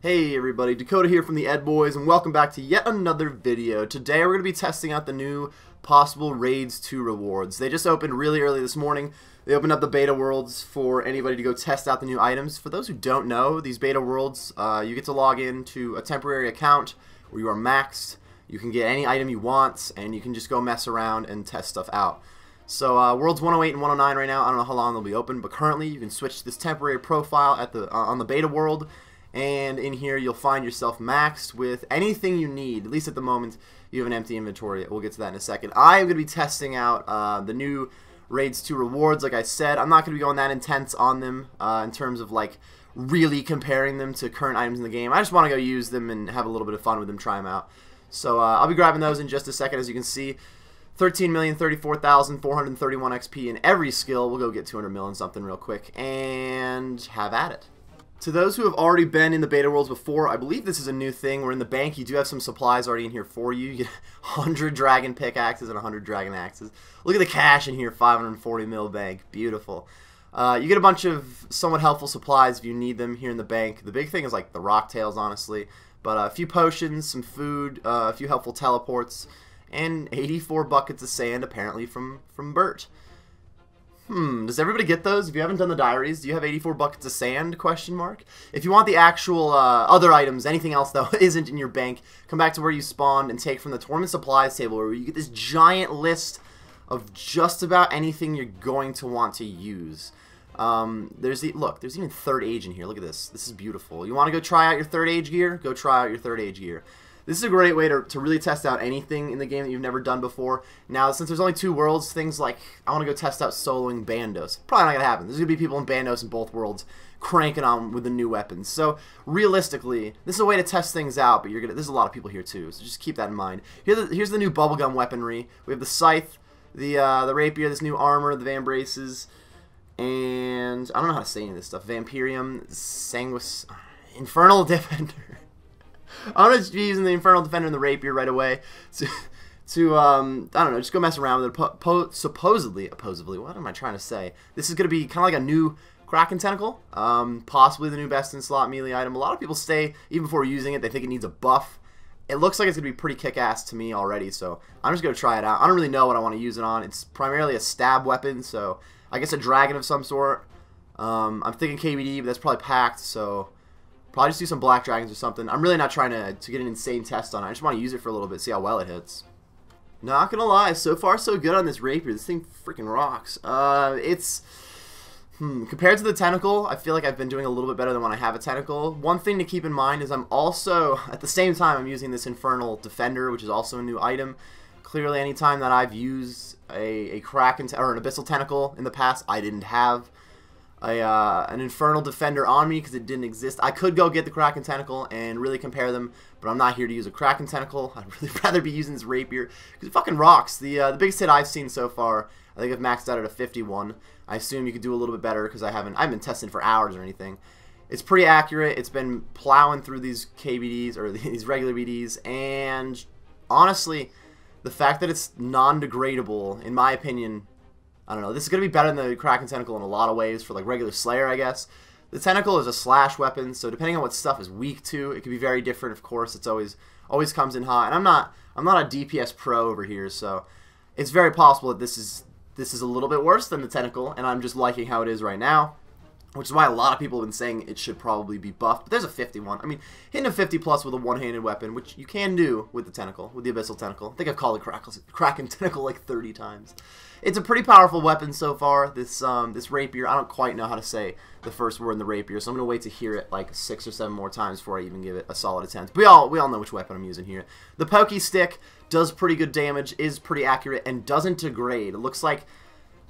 Hey everybody, Dakota here from the Ed Boys, and welcome back to yet another video. Today we're going to be testing out the new possible Raids 2 rewards. They just opened really early this morning. They opened up the beta worlds for anybody to go test out the new items. For those who don't know, these beta worlds, you get to log in to a temporary account where you are maxed. You can get any item you want, and you can just go mess around and test stuff out. So worlds 108 and 109 right now, I don't know how long they'll be open, but currently you can switch to this temporary profile at the on the beta world. And in here you'll find yourself maxed with anything you need. At least at the moment you have an empty inventory. We'll get to that in a second. I am going to be testing out the new Raids 2 rewards. Like I said, I'm not going to be going that intense on them in terms of like really comparing them to current items in the game. I just want to go use them and have a little bit of fun with them, try them out. So I'll be grabbing those in just a second. As you can see, 13,034,431 XP in every skill. We'll go get 200 million something real quick and have at it. To those who have already been in the beta worlds before, I believe this is a new thing. Where in the bank you do have some supplies already in here for you. You get 100 dragon pickaxes and 100 dragon axes. Look at the cash in here, 540 mil bank. Beautiful. You get a bunch of somewhat helpful supplies if you need them here in the bank. The big thing is like the rock tails, honestly. But a few potions, some food, a few helpful teleports, and 84 buckets of sand apparently from Bert. Does everybody get those? If you haven't done the diaries, do you have 84 buckets of sand? Question mark. If you want the actual other items, anything else though isn't in your bank, come back to where you spawned and take from the tournament supplies table where you get this giant list of just about anything you're going to want to use. There's even third age in here. Look at this. This is beautiful. You want to go try out your third age gear? Go try out your third age gear. This is a great way to really test out anything in the game that you've never done before. Now, since there's only 2 worlds, things like, I want to go test out soloing Bandos. Probably not going to happen. There's going to be people in Bandos in both worlds cranking on with the new weapons. So, realistically, this is a way to test things out, but there's a lot of people here too, so just keep that in mind. Here's the new bubblegum weaponry. We have the Scythe, the Rapier, this new armor, the Van Braces, and I don't know how to say any of this stuff. Vampirium, Sanguis, Infernal Defender. I'm going to be using the Infernal Defender and the Rapier right away to I don't know, just go mess around with it. Supposedly, what am I trying to say? This is going to be kind of like a new Kraken Tentacle, possibly the new best in slot melee item. A lot of people say, even before using it, they think it needs a buff. It looks like it's going to be pretty kick-ass to me already, so I'm just going to try it out. I don't really know what I want to use it on. It's primarily a stab weapon, so I guess a dragon of some sort. I'm thinking KBD, but that's probably packed, so probably just do some black dragons or something. I'm really not trying to get an insane test on it. I just want to use it for a little bit, see how well it hits. Not gonna lie, so far so good on this Rapier. This thing freaking rocks. Compared to the Tentacle, I feel like I've been doing a little bit better than when I have a Tentacle. One thing to keep in mind is I'm also, at the same time, I'm using this Infernal Defender, which is also a new item. Clearly, anytime that I've used a Kraken or an Abyssal Tentacle in the past, I didn't have an Infernal Defender on me because it didn't exist. I could go get the Kraken Tentacle and really compare them, but I'm not here to use a Kraken Tentacle. I'd really rather be using this Rapier because it fucking rocks. The biggest hit I've seen so far, I think I've maxed out at a 51. I assume you could do a little bit better because I haven't been testing for hours or anything. It's pretty accurate. It's been plowing through these KBDs or these regular BDs, and honestly, the fact that it's non-degradable, in my opinion, I don't know. This is going to be better than the Kraken Tentacle in a lot of ways for like regular Slayer, I guess. The Tentacle is a slash weapon, so depending on what stuff is weak to, it can be very different. Of course, it's always comes in hot. And I'm not a DPS pro over here, so it's very possible that this is a little bit worse than the Tentacle, and I'm just liking how it is right now, which is why a lot of people have been saying it should probably be buffed. But there's a 51. I mean, hitting a 50 plus with a one-handed weapon, which you can do with the Tentacle, with the Abyssal Tentacle. I think I've called it Kraken Tentacle like 30 times. It's a pretty powerful weapon so far. This Rapier, I don't quite know how to say the first word in the Rapier, so I'm gonna wait to hear it like 6 or 7 more times before I even give it a solid attempt. But we all know which weapon I'm using here. The Pokey Stick does pretty good damage, is pretty accurate, and doesn't degrade. It looks like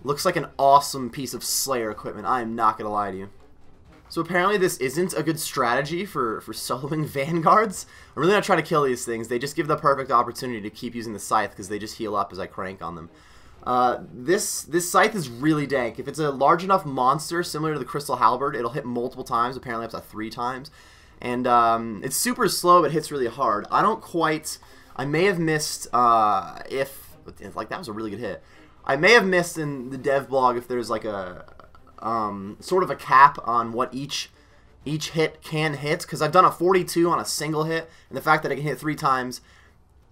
an awesome piece of Slayer equipment. I am not gonna lie to you. So apparently this isn't a good strategy for soloing Vanguards. I'm really not trying to kill these things. They just give the perfect opportunity to keep using the Scythe because they just heal up as I crank on them. This Scythe is really dank. If it's a large enough monster similar to the Crystal Halberd, it'll hit multiple times, apparently up to 3 times. And it's super slow, but hits really hard. I may have missed, like that was a really good hit. I may have missed in the dev blog if there's like a sort of a cap on what each each hit can hit, because I've done a 42 on a single hit, and the fact that I can hit 3 times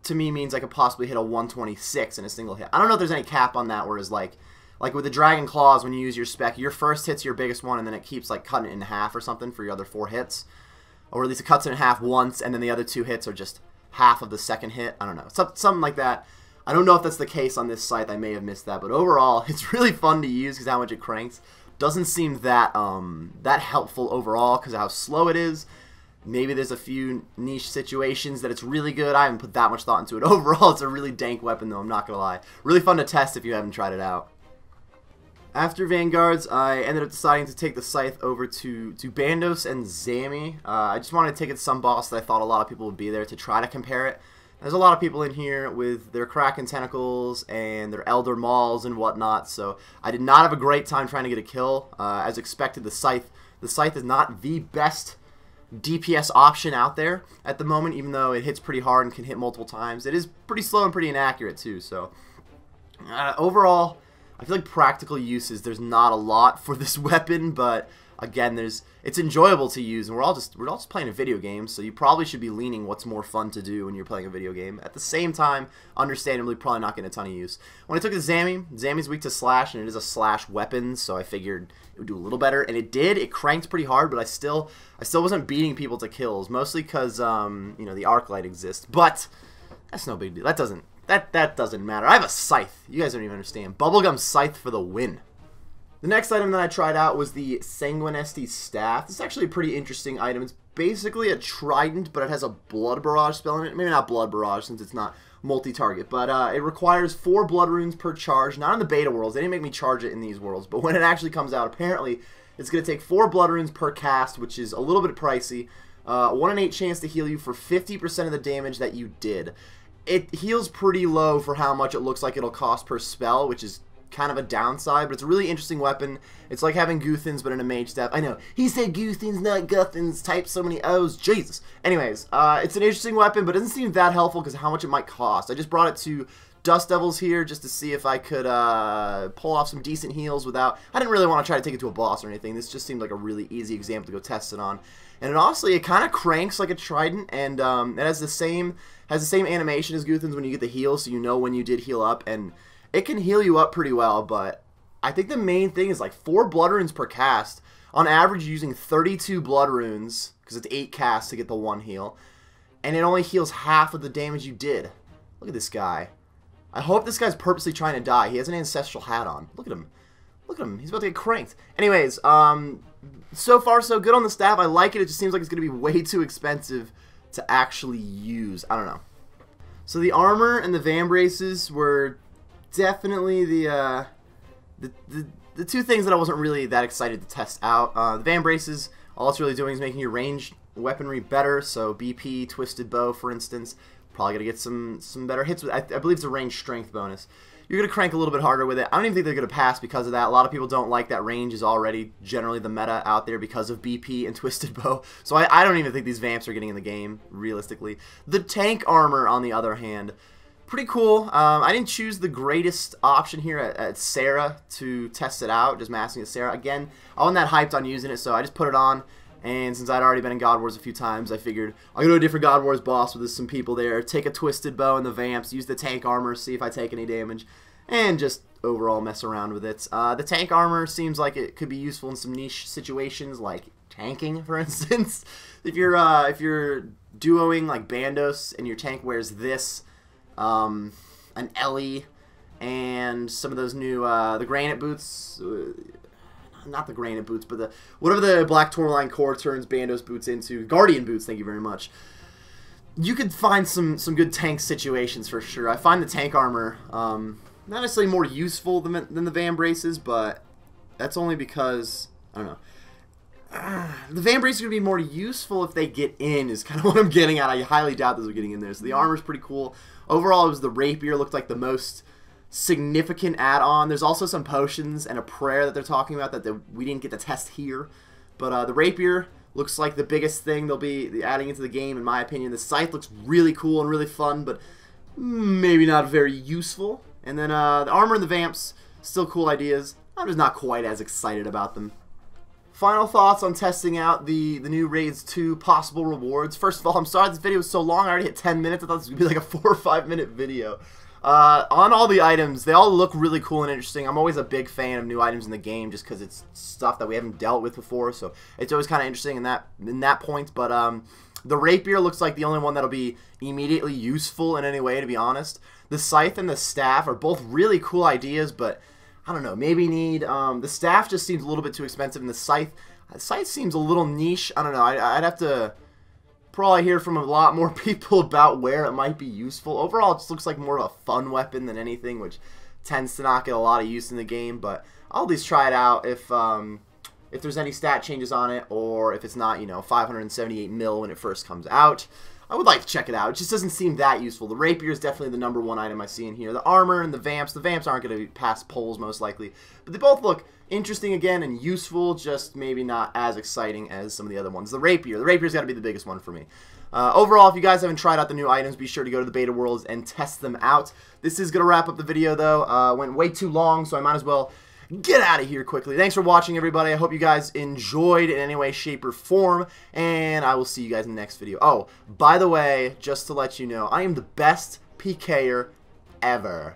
to me means I could possibly hit a 126 in a single hit. I don't know if there's any cap on that, whereas like with the Dragon Claws, when you use your spec, your first hit's your biggest one, and then it keeps like cutting it in half or something for your other 4 hits. Or at least it cuts it in half once, and then the other 2 hits are just half of the second hit. I don't know. Something like that. I don't know if that's the case on this Scythe. I may have missed that. But overall, it's really fun to use because how much it cranks. Doesn't seem that that helpful overall because of how slow it is. Maybe there's a few niche situations that it's really good. I haven't put that much thought into it. Overall, it's a really dank weapon, though. I'm not going to lie. Really fun to test if you haven't tried it out. After Vanguards, I ended up deciding to take the Scythe over to Bandos and Zami. I just wanted to take it to some boss that I thought a lot of people would be there to try to compare it. There's a lot of people in here with their Kraken Tentacles and their Elder Mauls and whatnot, so I did not have a great time trying to get a kill. As expected, the Scythe is not the best DPS option out there at the moment, even though it hits pretty hard and can hit multiple times. It is pretty slow and pretty inaccurate too, so overall, I feel like practical uses, there's not a lot for this weapon, but again, it's enjoyable to use, and we're all just playing a video game, so you probably should be leaning what's more fun to do when you're playing a video game. At the same time, understandably, probably not getting a ton of use. When I took the Zami's weak to slash, and it is a slash weapon, so I figured it would do a little better, and it did. It cranked pretty hard, but I still wasn't beating people to kills, mostly because you know, the arc light exists. But that's no big deal. That doesn't matter. I have a Scythe. You guys don't even understand. Bubblegum Scythe for the win. The next item that I tried out was the Sanguinesti Staff. This is actually a pretty interesting item. It's basically a trident, but it has a Blood Barrage spell in it. Maybe not Blood Barrage since it's not multi-target, but it requires 4 Blood Runes per charge. Not in the beta worlds. They didn't make me charge it in these worlds, but when it actually comes out, apparently it's going to take 4 Blood Runes per cast, which is a little bit pricey. 1 in 8 chance to heal you for 50% of the damage that you did. It heals pretty low for how much it looks like it'll cost per spell, which is kind of a downside, but it's a really interesting weapon. It's like having Guthins, but in a mage staff. I know, he said Guthins, not Guthins, type so many O's, Jesus. Anyways, it's an interesting weapon, but it doesn't seem that helpful because of how much it might cost. I just brought it to Dust Devils here just to see if I could pull off some decent heals without... I didn't really want to try to take it to a boss or anything. This just seemed like a really easy example to go test it on. And honestly, it kind of cranks like a trident, and it has the same animation as Guthins when you get the heal, so you know when you did heal up, and it can heal you up pretty well, but I think the main thing is like 4 Blood Runes per cast. On average, you're using 32 Blood Runes, because it's 8 casts to get the 1 heal, and it only heals half of the damage you did. Look at this guy. I hope this guy's purposely trying to die. He has an Ancestral hat on. Look at him. Look at him. He's about to get cranked. Anyways, so far so good on the staff. I like it. It just seems like it's going to be way too expensive to actually use. I don't know. So the armor and the Vambraces were definitely the 2 things that I wasn't really that excited to test out. The Vambraces, all it's really doing is making your ranged weaponry better. So BP, Twisted Bow, for instance, probably going to get some better hits with. I believe it's a range strength bonus. You're going to crank a little bit harder with it. I don't even think they're going to pass because of that. A lot of people don't like that range is already generally the meta out there because of BP and Twisted Bow. So I don't even think these Vamps are getting in the game, realistically. The tank armor, on the other hand, pretty cool. I didn't choose the greatest option here at Sarah to test it out, just massing at Sarah. Again, I wasn't that hyped on using it, so I just put it on. And since I'd already been in God Wars a few times, I figured I'll go to a different God Wars boss with some people there, take a Twisted Bow and the Vamps, use the tank armor, see if I take any damage, and just overall mess around with it. The tank armor seems like it could be useful in some niche situations, like tanking, for instance. If you're duoing like Bandos and your tank wears this, an Ellie, and some of those new the Granite Boots. Not the Granite Boots, but whatever the Black Tourmaline Core turns Bandos boots into. Guardian Boots, thank you very much. You could find some good tank situations for sure. I find the tank armor not necessarily more useful than the Vambraces, but that's only because, I don't know. The Vambraces are going to be more useful if they get in, is kind of what I'm getting at. I highly doubt those are getting in there. So the armor's pretty cool. Overall, it was the Rapier looked like the most significant add-on. There's also some potions and a prayer that they're talking about that we didn't get to test here. But the Rapier looks like the biggest thing they'll be adding into the game, in my opinion. The Scythe looks really cool and really fun, but maybe not very useful. And then the armor and the Vamps, still cool ideas. I'm just not quite as excited about them. final thoughts on testing out the new Raids 2 possible rewards. First of all, I'm sorry this video was so long. I already hit 10 minutes. I thought this would be like a 4 or 5 minute video. On all the items, they all look really cool and interesting. I'm always a big fan of new items in the game just because it's stuff that we haven't dealt with before, so it's always kind of interesting in that point. But the Rapier looks like the only one that'll be immediately useful in any way, to be honest. The Scythe and the Staff are both really cool ideas, but I don't know, maybe need... the Staff just seems a little bit too expensive, and the Scythe seems a little niche. I don't know, I'd have to probably hear from a lot more people about where it might be useful. Overall, it just looks like more of a fun weapon than anything, which tends to not get a lot of use in the game, but I'll at least try it out if there's any stat changes on it, or if it's not, you know, 578 mil when it first comes out. I would like to check it out. It just doesn't seem that useful. The Rapier is definitely the #1 item I see in here. The armor and the vamps aren't going to pass polls most likely, but they both look interesting again and useful, just maybe not as exciting as some of the other ones. The Rapier's got to be the biggest one for me. Overall, if you guys haven't tried out the new items, be sure to go to the beta worlds and test them out. This is going to wrap up the video, though. Went way too long, so I might as well get out of here quickly. Thanks for watching, everybody. I hope you guys enjoyed in any way, shape, or form, and I will see you guys in the next video. Oh, by the way, just to let you know, I am the best PKer ever.